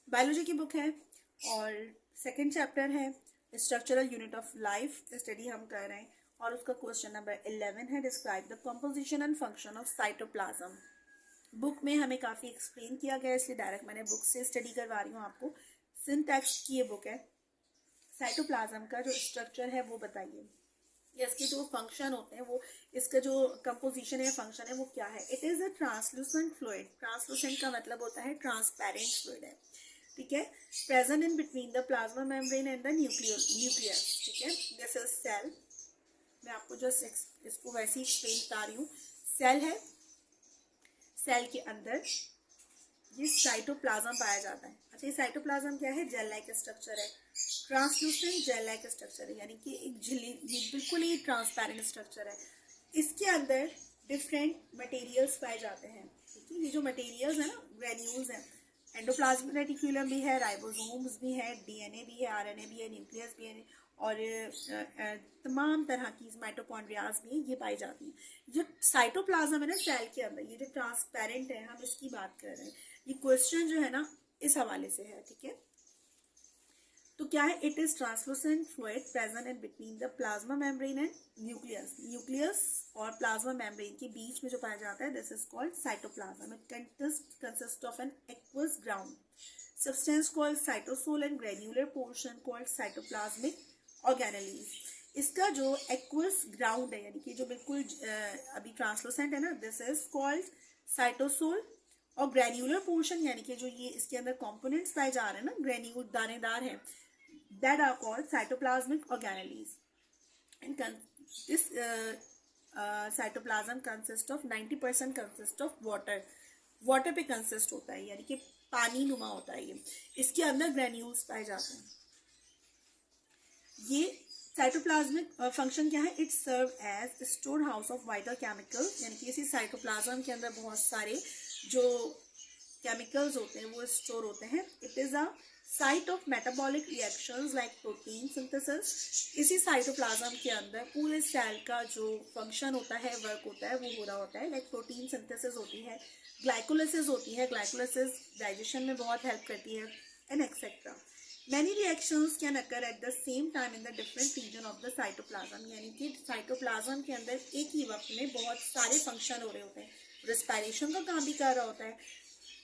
Biology की book है और सेकंड चैप्टर है structural unit of life study हम कर रहे हैं और उसका क्वेश्चन नंबर 11 है describe the composition and function of cytoplasm. Book में हमें काफ़ी एक्सप्लेन किया गया है, इसलिए डायरेक्ट मैंने बुक से स्टडी करवा रही हूँ आपको। सिंटैक्स की ये बुक है। साइटोप्लाज्म का जो स्ट्रक्चर है वो बताइए, या इसके जो फंक्शन होते हैं वो, इसका जो कंपोजिशन है फंक्शन है वो क्या है। It is a translucent fluid. Translucent का मतलब होता है ट्रांसपेरेंट फ्लूइड है, ठीक है। Present in between the plasma membrane and the nucleus, ठीक है। This is cell. मैं आपको जस्ट इसको वैसे ही एक्सप्लेन बता रही हूँ। सेल है, सेल के अंदर ये साइटोप्लाज्म पाया जाता है। अच्छा, ये साइटोप्लाज्म क्या है? जेल लाइक स्ट्रक्चर है, ट्रांसलूसेंट जेल लाइक स्ट्रक्चर है, यानी कि एक झिल्ली, ये बिल्कुल ही ट्रांसपेरेंट स्ट्रक्चर है। इसके अंदर डिफरेंट मटेरियल्स पाए जाते हैं, ठीक है। ये जो मटेरियल्स है ना, ग्रेन्यूल्स हैं। एंडोप्लाज्मिक रेटिकुलम भी है, राइबोसोम्स भी है, डीएनए भी है, आरएनए भी है, न्यूक्लियस भी है और तमाम तरह की माइटोकॉन्ड्रियाज भी ये पाई जाती हैं। जो साइटोप्लाज्म है ना सेल के अंदर, ये जो ट्रांसपेरेंट है, हम इसकी बात कर रहे हैं। ये क्वेश्चन जो है ना इस हवाले से है, ठीक है। तो क्या है? It is translucent fluid present in between the plasma membrane and nucleus. Nucleus और प्लाज्मा मेम्ब्रेन के बीच में जो पाया जाता है, this is called cytoplasm. It consist of an aqueous ground substance called cytosol and granular portion called cytoplasmic organelles। इसका जो aqueous ground है, यानी कि जो बिल्कुल अभी ट्रांसलूसेंट है ना, दिस इज कॉल्ड साइटोसोल। और ग्रेन्यूलर पोर्शन यानी कि जो ये इसके अंदर कंपोनेंट्स पाए जा रहे हैं ना, ग्रेन्यूल दानेदार है, that are called cytoplasmic organelles. And this cytoplasm consist of 90% consist of water. Water पे कंसिस्ट होता है, यानी कि पानी नुमा होता है ये। इसके अंदर ग्रेन्यूल्स पाए जाते हैं। ये साइटोप्लाज्मिक फंक्शन क्या है? It serve as store house of vital chemicals, यानी कि इसी साइटोप्लाज्म के अंदर बहुत सारे जो केमिकल्स होते हैं वो स्टोर होते हैं। It is a site of metabolic reactions like protein synthesis. इसी साइटोप्लाज्म के अंदर पूरे सेल का जो फंक्शन होता है, वर्क होता है, वो हो रहा होता है। लाइक प्रोटीन सिंथेसिस होती है, ग्लाइकोलिसिस होती है, ग्लाइकोलिसिस डाइजेशन में बहुत हेल्प करती है, and etcetera. Many reactions can occur at the same time in the different region of the cytoplasm, यानी कि साइटोप्लाज्म के अंदर एक ही वक्त में बहुत सारे फंक्शन हो रहे होते हैं। रेस्पिरेशन का काम भी कर रहा होता है,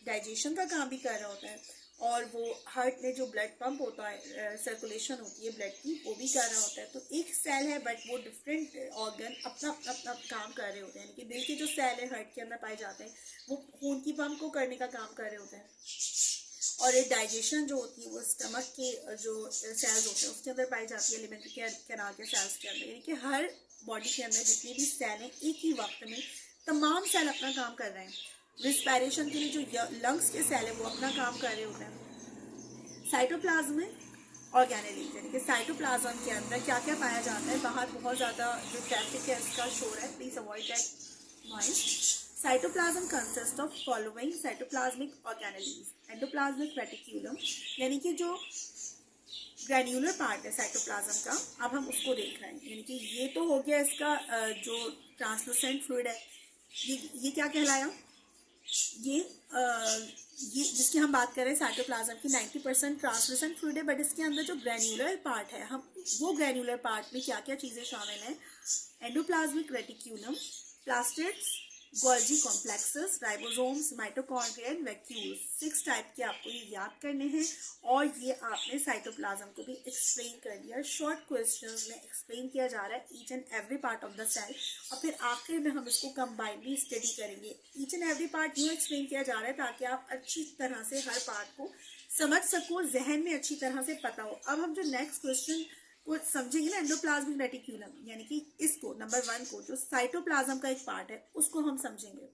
डाइजेशन का काम भी कर रहा होता है, और वो हार्ट में जो ब्लड पंप होता है, सर्कुलेशन होती है ब्लड की, वो भी कर रहा होता है। तो एक सेल है बट वो डिफरेंट ऑर्गन अपना अपना काम कर रहे होते हैं। यानी कि दिल के जो सेल है हार्ट के अंदर पाए जाते हैं, वो खून की पंप को करने का काम कर रहे होते हैं। और एक डाइजेशन जो होती है वो स्टमक के जो सेल्स होते हैं उसके अंदर पाई जाती है, एलिमेंट्री कैनाल के सेल्स के अंदर। यानी कि हर बॉडी के अंदर जितने भी सेल हैं, एक ही वक्त में तमाम सेल अपना काम कर रहे हैं। रिस्पायरेशन के लिए जो लंग्स के सेल है वो अपना काम कर रहे होते हैं। साइटोप्लाज्म में ऑर्गेनेलीज, यानी कि साइटोप्लाज्म के अंदर क्या क्या पाया जाता है। बाहर बहुत ज़्यादा जो ट्रैफिक है इसका शोर है, please avoid that noise. Cytoplasm consist of following cytoplasmic organelles. Endoplasmic reticulum, यानी कि जो ग्रैन्युलर पार्ट है साइटोप्लाज्म का, अब हम उसको देख रहे हैं। यानी कि ये तो हो गया इसका जो ट्रांसलूसेंट फ्लूइड है, ये क्या कहलाया? ये ये जिसकी हम बात कर रहे हैं साइटोप्लाज्म की 90% ट्रांसलूसेंट फ्लूइड है, बट इसके अंदर जो ग्रैन्युलर पार्ट है, हम वो ग्रैन्युलर पार्ट में क्या क्या चीज़ें शामिल हैं? Endoplasmic reticulum, plastids, Golgi complexes, ribosomes, mitochondria and vacuoles. 6 type के आपको ये याद करने हैं, और ये आपने साइटोप्लाज्म को भी एक्सप्लेन कर दिया। शॉर्ट क्वेश्चंस में एक्सप्लेन किया जा रहा है each and every part of the cell, और फिर आखिर में हम इसको कंबाइनली स्टडी करेंगे। ईच एंड एवरी पार्ट यूँ एक्सप्लेन किया जा रहा है ताकि आप अच्छी तरह से हर पार्ट को समझ सको, जहन में अच्छी तरह से पता हो। अब हम जो नेक्स्ट क्वेश्चन को समझेंगे ना, एंडोप्लाज्मिक रेटिक्यूलम, यानी कि इसको नंबर 1 को, जो साइटोप्लाज्म का एक पार्ट है, उसको हम समझेंगे।